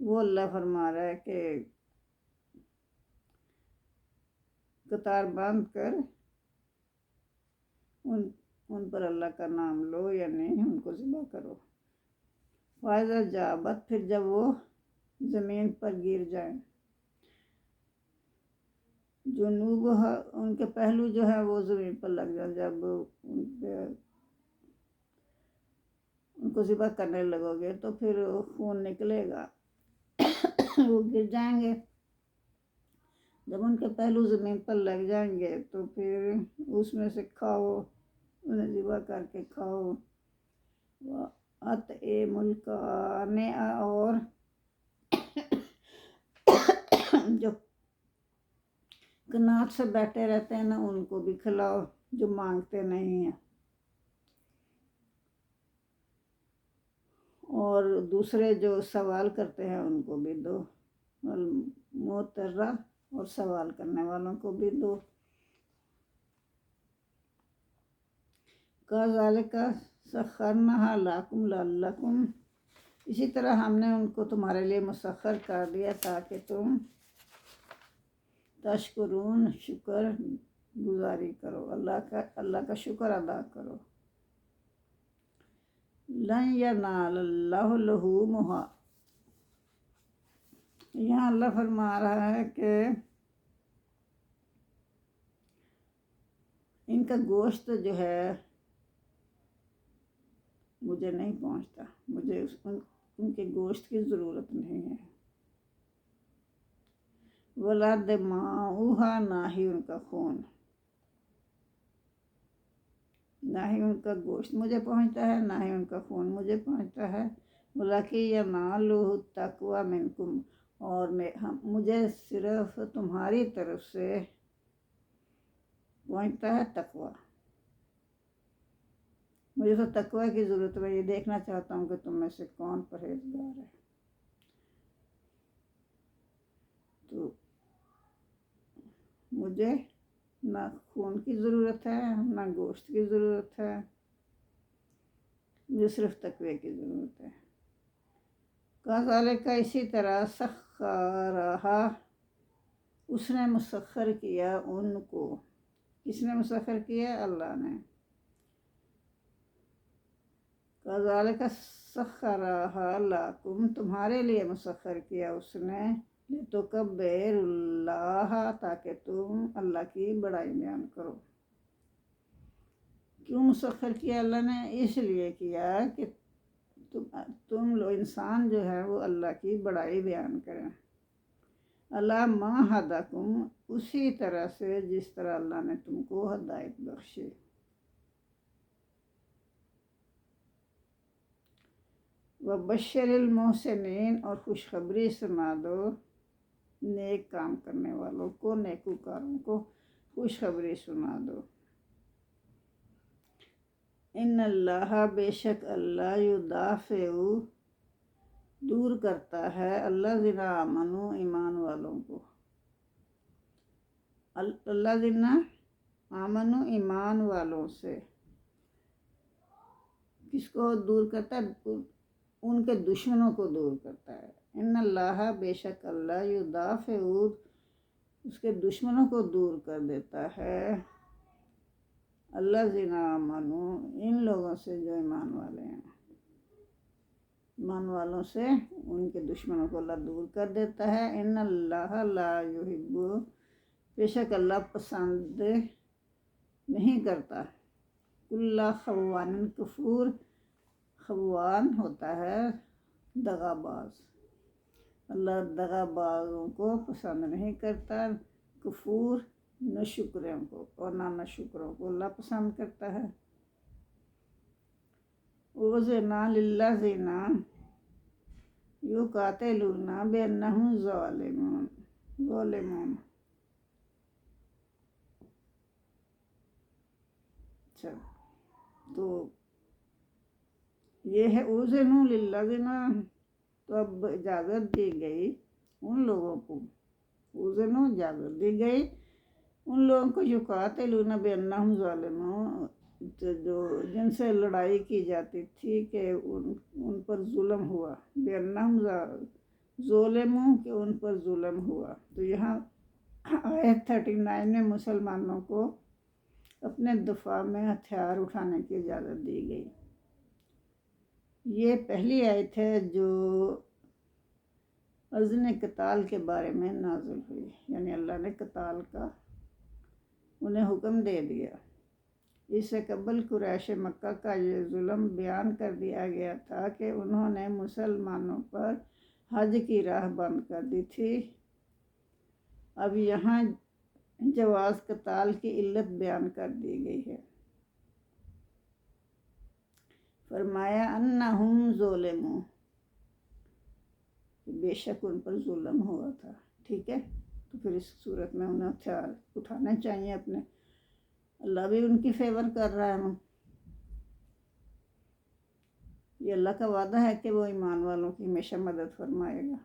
وہ اللہ فرما رہا ہے کہ قطار باندھ کر ان پر اللہ کا نام لو، یعنی ان کو ذبح کرو۔ فائدہ جابت، پھر جب وہ زمین پر گر جائیں، جنوب ان کے پہلو جو ہے وہ زمین پر لگ جائیں، جب ان کو ذبح کرنے لگو گے تو پھر خون نکلے گا، وہ گر جائیں گے۔ جب ان کے پہلو زمین پر لگ جائیں گے تو پھر اس میں سے کھاؤ، انہیں ذبح کر کے کھاؤ۔ الکان، اور جو کنات سے بیٹھے رہتے ہیں نا ان کو بھی کھلاؤ، جو مانگتے نہیں ہیں، اور دوسرے جو سوال کرتے ہیں ان کو بھی دو، المعترہ، اور سوال کرنے والوں کو بھی دو۔ کذالک سخرناھا لکم لعلکم، اسی طرح ہم نے ان کو تمہارے لیے مسخر کر دیا تاکہ تم تشکرون، شکر گزاری کرو، اللہ کا شکر ادا کرو۔ لن ینال اللہ لحومھا، یہاں اللہ فرما رہا ہے کہ ان کا گوشت جو ہے مجھے نہیں پہنچتا، مجھے ان کے گوشت کی ضرورت نہیں ہے۔ ولا دماؤھا، نہ ہی ان کا خون، نہ ہی ان کا گوشت مجھے پہنچتا ہے، نہ ہی ان کا خون مجھے پہنچتا ہے۔ ولکن ینالہ التقوی منکم، اور مجھے صرف تمہاری طرف سے پہنچتا ہے تقوی، مجھے تو تقوی کی ضرورت ہے، میں یہ دیکھنا چاہتا ہوں کہ تم میں سے کون پرہیزگار ہے۔ تو مجھے نہ خون کی ضرورت ہے، نہ گوشت کی ضرورت ہے، مجھے صرف تقوی کی ضرورت ہے۔ کذالک، اسی طرح سخرھا، اس نے مسخر کیا ان کو، کس نے مسخر کیا؟ اللہ نے۔ کذالک سخرھا لکم، تمہارے لیے مسخر کیا اس نے، لتکبروا اللہ، تاکہ تم اللہ کی بڑائی بیان کرو۔ کیوں مسخر کیا اللہ نے؟ اس لیے کیا کہ تم لوگ انسان جو ہے وہ اللہ کی بڑائی بیان کریں۔ اللہ ما ہداکم، اسی طرح سے جس طرح اللہ نے تم کو ہدایت بخشی۔ وبشر المحسنین، اور خوشخبری سنا دو نیک کام کرنے والوں کو، نیکوکاروں کو خوشخبری سنا دو۔ ان اللہ، بے شک اللہ، یدافع، دور کرتا ہے، الذین آمنوا، ایمان والوں کو، الذین آمنوا، ایمان والوں سے، کس کو دور کرتا ہے؟ ان کے دشمنوں کو دور کرتا ہے۔ ان اللہ، بے شک اللہ، یدافع، اس کے دشمنوں کو دور کر دیتا ہے، الذین آمنوا، ان لوگوں سے جو ایمان والے ہیں، ایمان والوں سے ان کے دشمنوں کو اللہ دور کر دیتا ہے۔ ان اللہ لا یحب، بے شک اللہ پسند نہیں کرتا، کل خوان کفور، خوان ہوتا ہے دغا باز، اللہ دغا بازوں کو پسند نہیں کرتا، کفور ناشکروں کو، اور ناشکروں کو اللہ پسند کرتا ہے۔ اذن للذین یقاتلون بانہم ظالمون، اچھا، تو یہ ہے اذن للذین، تو اب اجازت دی گئی ان لوگوں کو، اذن اجازت دی گئی ان لوگوں کو، یقاتلون بانہم ظالمون، جو جن سے لڑائی کی جاتی تھی کہ ان پر ظلم ہوا، بانہم ظلموں کہ ان پر ظلم ہوا۔ تو یہاں آیت 39 میں مسلمانوں کو اپنے دفاع میں ہتھیار اٹھانے کی اجازت دی گئی۔ یہ پہلی آیت ہے جو اذن قتال کے بارے میں نازل ہوئی، یعنی اللہ نے قتال کا انہیں حکم دے دیا۔ اس سے قبل قریش مکہ کا یہ ظلم بیان کر دیا گیا تھا کہ انہوں نے مسلمانوں پر حج کی راہ بند کر دی تھی۔ اب یہاں جواز قتال کی علت بیان کر دی گئی ہے۔ فرمایا انہم ظلموا، بے شک ان پر ظلم ہوا تھا۔ ٹھیک ہے، تو پھر اس صورت میں انہیں ہتھیار اٹھانے چاہیے اپنے، اللہ بھی ان کی فیور کر رہا ہے۔ یہ اللہ کا وعدہ ہے کہ وہ ایمان والوں کی ہمیشہ مدد فرمائے گا۔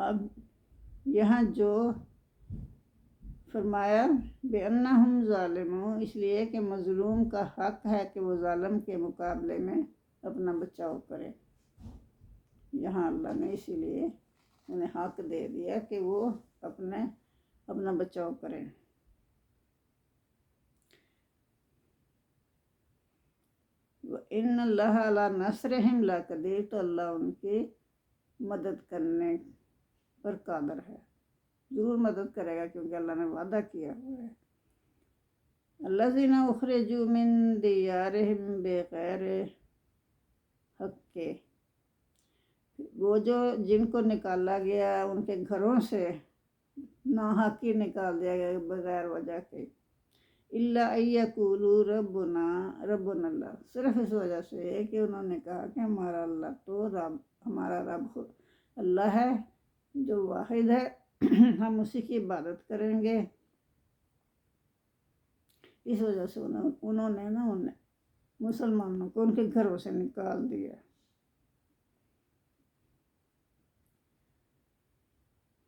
اب یہاں جو فرمایا بِأَنَّهُمْ ظَالِمُونَ، اس لیے کہ مظلوم کا حق ہے کہ وہ ظالم کے مقابلے میں اپنا بچاؤ کرے۔ یہاں اللہ نے اسی لیے انہیں حق دے دیا کہ وہ اپنا بچاؤ کریں۔ وَإِنَّ اللَّهَ عَلَىٰ نَصْرِهِمْ لَقَدِيرٌ، تو اللہ ان کی مدد کرنے پر قادر ہے، ضرور مدد کرے گا کیونکہ اللہ نے وعدہ کیا ہوا ہے۔ الَّذِينَ أُخْرِجُوا مِن دِيَارِهِمْ بِغَيْرِ حَقٍّ، وہ جو جن کو نکالا گیا ان کے گھروں سے ناحق ہی نکال دیا گیا بغیر وجہ کے، الا ان یقولوا ربنا اللہ، صرف اس وجہ سے کہ انہوں نے کہا کہ ہمارا اللہ تو ہمارا رب اللہ ہے جو واحد ہے، ہم اسی کی عبادت کریں گے۔ اس وجہ سے انہوں نے مسلمانوں کو ان کے گھروں سے نکال دیا۔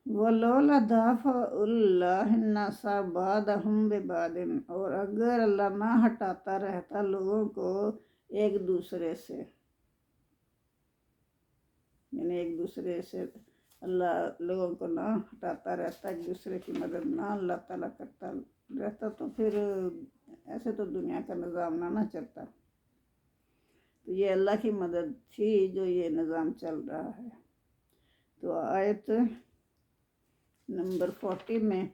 وَلَوْلَا دَفْعُ اللَّهِ النَّاسَ بَعْضَهُم بِبَعْضٍ، اور اگر اللہ نہ ہٹاتا رہتا لوگوں کو ایک دوسرے سے، یعنی ایک دوسرے سے اللہ لوگوں کو نہ ہٹاتا رہتا، ایک دوسرے کی مدد نہ اللہ تعالیٰ کرتا رہتا، تو پھر ایسے تو دنیا کا نظام نہ چلتا۔ تو یہ اللہ کی مدد تھی جو یہ نظام چل رہا ہے۔ تو آیت نمبر 40 میں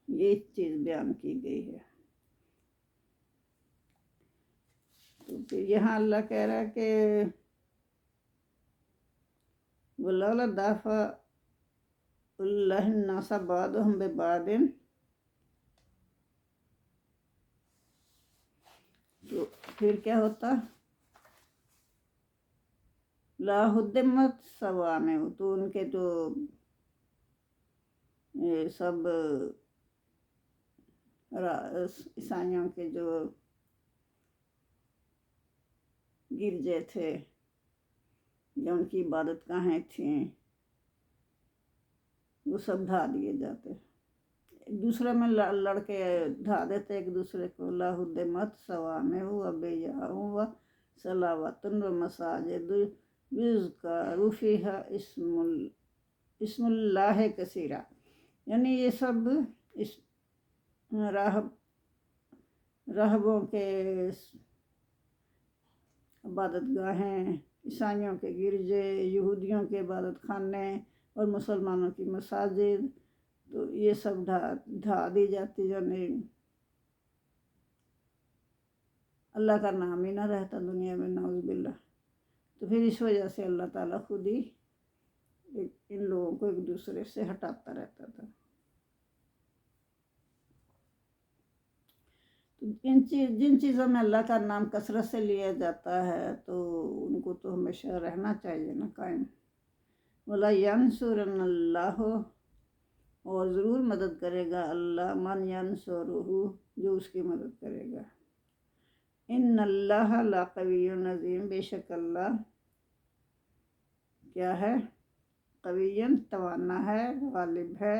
یہ چیز بیان کی گئی ہے۔ تو پھر یہاں اللہ کہہ رہا ہے کہ وَلَوْلَا دَفْعُ اللَّهِ النَّاسَ بَعْضَهُم بِبَعْضٍ، تو پھر کیا ہوتا؟ لَهُدِّمَتْ صَوَامِعُ، تو ان کے جو سب عیسائیوں کے جو گرجے تھے یا ان کی عبادت گاہیں تھیں وہ سب ڈھا دیے جاتے، ایک دوسرے میں لڑ کے ڈھا دیتے ایک دوسرے کو۔ لَهُدِّمَتْ صَوَامِعُ وَبِيَعٌ وَصَلَوَاتٌ وَمَسَاجِدُ يُذْكَرُ فِيهَا اسم اللہ کثیرا، یعنی یہ سب اس راہبوں کے عبادت گاہیں، عیسائیوں کے گرجے، یہودیوں کے عبادت خانے اور مسلمانوں کی مساجد، تو یہ سب ڈھا دی جاتی، یعنی اللہ کا نام ہی نہ رہتا دنیا میں، نعوذ باللہ۔ تو پھر اس وجہ سے اللہ تعالیٰ خود ہی ان لوگوں کو ایک دوسرے سے ہٹاتا رہتا تھا۔ جن چیزوں میں اللہ کا نام کثرت سے لیا جاتا ہے تو ان کو تو ہمیشہ رہنا چاہیے نا قائم۔ وَلَيَنْصُرَنَّ اللَّهُ، اور ضرور مدد کرے گا اللہ، مَنْ يَنْصُرُهُ، جو اس کی مدد کرے گا۔ إِنَّ اللَّهَ لَقَوِيٌّ عَزِيزٌ، بے شک اللہ کیا ہے؟ قویٌّ، توانا ہے، غالب ہے،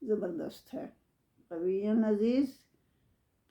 زبردست ہے۔ قویٌّ عزیز،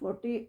40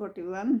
41।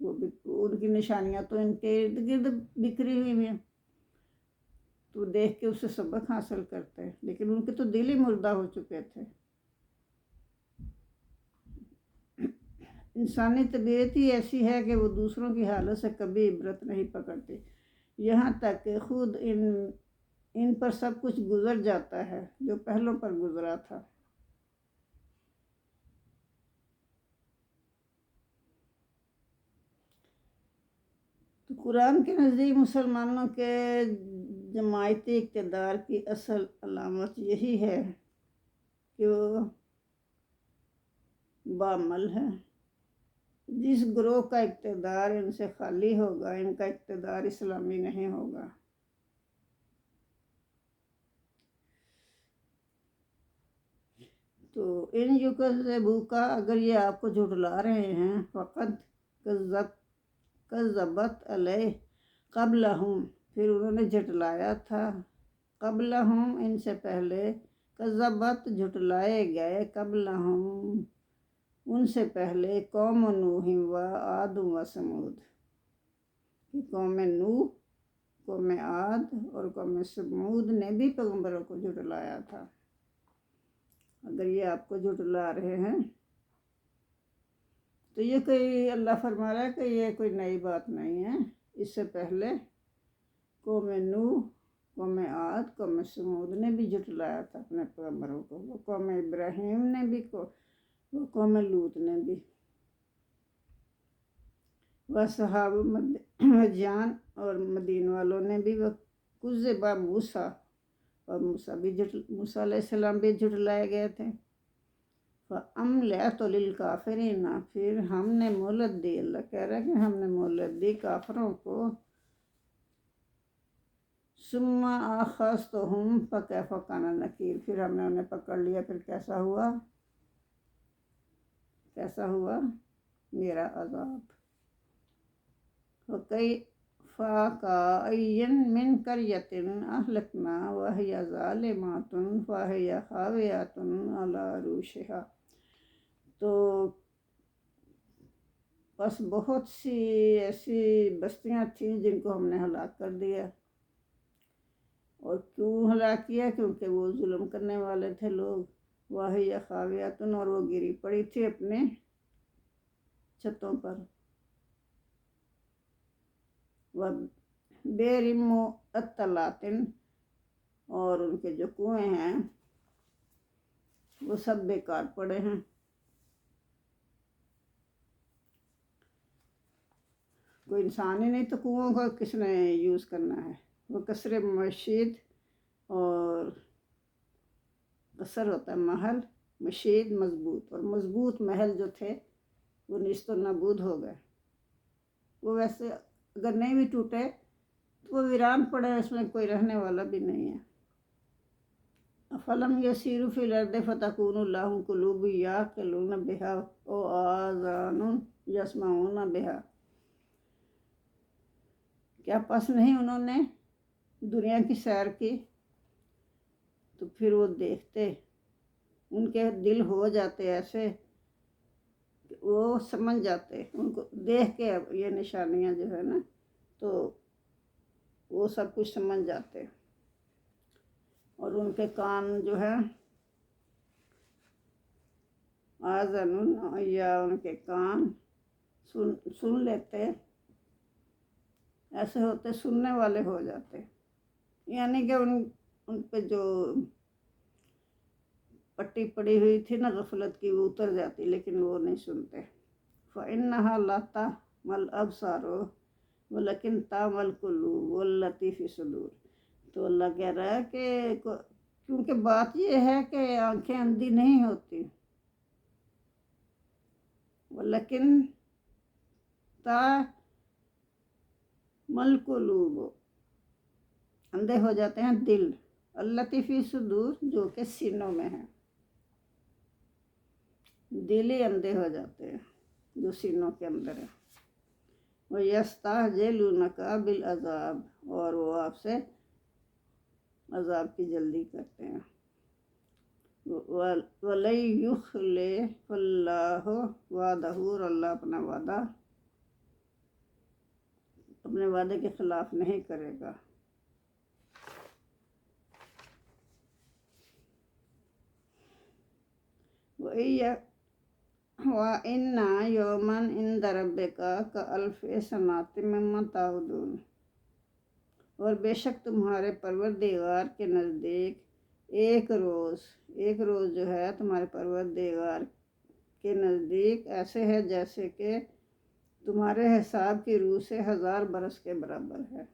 وہ ان کی نشانیاں تو ان کے ارد گرد بکھری ہوئی ہیں، تو دیکھ کے اسے سبق حاصل کرتے ہیں، لیکن ان کے تو دل ہی مردہ ہو چکے تھے۔ انسانی طبیعت ہی ایسی ہے کہ وہ دوسروں کی حالت سے کبھی عبرت نہیں پکڑتی، یہاں تک کہ خود ان پر سب کچھ گزر جاتا ہے جو پہلوں پر گزرا تھا۔ تو قرآن کے نزدیک مسلمانوں کے جماعتی اقتدار کی اصل علامت یہی ہے کہ وہ بعمل ہے۔ جس گروہ کا اقتدار ان سے خالی ہوگا، ان کا اقتدار اسلامی نہیں ہوگا۔ تو ان یکذبوکا، اگر یہ آپ کو جھٹلا رہے ہیں، فقط کذبت علیہ قبلہم، پھر انہوں نے جھٹلایا تھا، قبلہم ان سے پہلے، کذبت جھٹلائے گئے، قبلہم ان سے پہلے، قوم نوح و عاد و ثمود، قوم نوح، قوم عاد اور قوم ثمود نے بھی پیغمبروں کو جھٹلایا تھا۔ اگر یہ آپ کو جھٹلا رہے ہیں تو یہ کوئی، اللہ فرما رہا ہے کہ یہ کوئی نئی بات نہیں ہے، اس سے پہلے قوم نوح، قوم عاد، قوم ثمود نے بھی جھٹلایا تھا اپنے پیغمبروں کو، وہ قوم ابراہیم نے بھی، وہ قوم لوط نے بھی، وہ صحاب مدین اور مدین والوں نے بھی، وہ کذب موسیٰ، اور موسیٰ علیہ السلام بھی جھٹلائے گئے تھے۔ فَأَمْلَأْتُ لِلْكَافِرِينَ، پھر ہم نے مہلت دی، اللہ کہہ رہا ہے کہ ہم نے مہلت دی کافروں کو، ثُمَّ أَخَذْتُهُمْ فَكَيْفَ كَانَ نَكِيرِ، پھر ہم نے انہیں پکڑ لیا، پھر کیسا ہوا میرا عذاب۔ وَكَيْفَ كَأَيٍّ مِّن قَرْيَةٍ أَهْلَكْنَاهَا وَهِيَ ظَالِمَةٌ فَهِيَ خَاوِيَةٌ عَلَىٰ عُرُوشِهَا، تو بس بہت سی ایسی بستیاں تھیں جن کو ہم نے ہلاک کر دیا، اور کیوں ہلاک کیا؟ کیونکہ وہ ظلم کرنے والے تھے لوگ، وَهِيَ خَاوِيَةٌ، اور وہ گری پڑی تھی اپنے چھتوں پر، وَبِئْرٍ مُّعَطَّلَةٍ، اور ان کے جو کنویں ہیں وہ سب بیکار پڑے ہیں۔ کوئی انسان ہی نہیں تو کنووں کو کس نے یوز کرنا ہے؟ وہ قصر مشید، اور قصر ہوتا ہے محل، مشید مضبوط، اور مضبوط محل جو تھے وہ نیست و نابود ہو گئے۔ وہ ویسے اگر نہیں بھی ٹوٹے تو وہ ویران پڑے، اس میں کوئی رہنے والا بھی نہیں ہے۔ افلم یسیروا فی الارض فتکون لہم قلوب یعقلون بہا او آذان یسمعون بہا، کیا پس نہیں انہوں نے دنیا کی سیر کی تو پھر وہ دیکھتے، ان کے دل ہو جاتے ایسے کہ وہ سمجھ جاتے، ان کو دیکھ کے یہ نشانیاں جو ہے نا تو وہ سب کچھ سمجھ جاتے، اور ان کے کان جو ہے آذان، یا ان کے کان سن لیتے، ایسے ہوتے سننے والے ہو جاتے، یعنی کہ ان پہ جو پٹی پڑی ہوئی تھی نا غفلت کی وہ اتر جاتی، لیکن وہ نہیں سنتے۔ فَإِنَّهَا لَا تَعْمَى الْأَبْصَارُ وَلَكِنْ تَعْمَى الْقُلُوبُ الَّتِي فِي الصُّدُورِ، تو اللہ کہہ رہا ہے کہ کیونکہ بات یہ ہے کہ آنکھیں اندھی نہیں ہوتی، وَلَكِنْ تَعْمَى الْقُلُوبُ، اندھے ہو جاتے ہیں دل، الَّتِي فِي الصُّدُورِ، جو کہ سینوں میں ہے، دل ہی اندھے ہو جاتے ہیں جو سینوں کے اندر ہے۔ وَيَسْتَعْجِلُونَكَ بِالْعَذَابِ، اور وہ آپ سے عذاب کی جلدی کرتے ہیں۔ وَلَن يُخْلِفَ اللَّهُ وَعْدَهُ، اور اللہ اپنا وعدہ اپنے وعدے کے خلاف نہیں کرے گا۔ وَإِنَّ يَوْمًا عِندَ رَبِّكَ كَأَلْفِ سَنَةٍ مِّمَّا تَعُدُّونَ، اور بے شک تمہارے پروردگار کے نزدیک ایک روز جو ہے تمہارے پروردگار کے نزدیک ایسے ہے جیسے کہ تمہارے حساب کی روح سے 1000 برس کے برابر ہے۔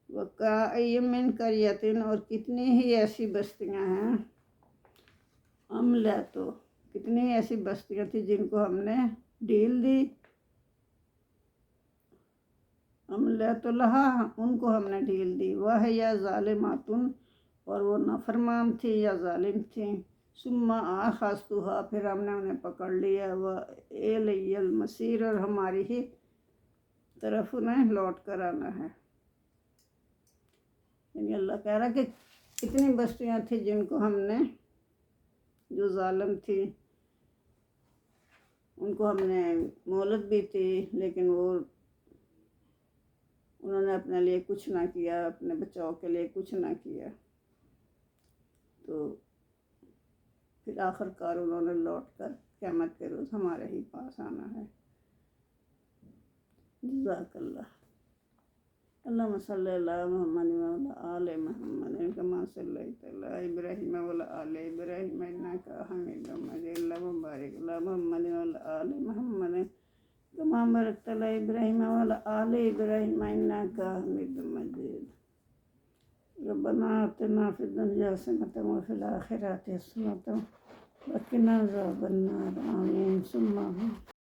وَكَأَيٍّ مِّن قَرْيَةٍ، اور کتنی ہی ایسی بستیاں ہیں، کتنی ہی ایسی بستیاں تھیں جن کو ہم نے ڈھیل دی، لہا ان کو ہم نے ڈھیل دی، وَهِيَ ظَالِمَةٌ، اور وہ نافرمان تھی یا ظالم تھیں، ثُمَّ أَخَذْتُهَا، پھر ہم نے انہیں پکڑ لیا، وَإِلَيَّ الْمَصِيرُ، اور ہماری ہی طرف انہیں لوٹ کر آنا ہے۔ یعنی اللہ کہہ رہا کہ کتنی بستیاں تھیں جن کو ہم نے، جو ظالم تھی ان کو ہم نے مہلت بھی تھی، لیکن انہوں نے اپنے لیے کچھ نہ کیا، اپنے بچاؤ کے لیے کچھ نہ کیا، تو پھر آخر کار انہوں نے لوٹ کر قیامت کے روز ہمارے ہی پاس آنا ہے۔ جزاک اللہ۔ اللہم صلی علی محمد وعلی آل محمد کما صلیت علی ابراہیم وعلی آل ابراہیم انک حمید مجید، اللہم بارک علی محمد وعلی آل محمد کما بارکت علی ابراہیم وعلی آل ابراہیم انک حمید مجید۔ ربنا آتنا فی الدنیا حسنۃ وفی الآخرۃ حسنۃ وقنا عذاب النار، آمین ثم آمین۔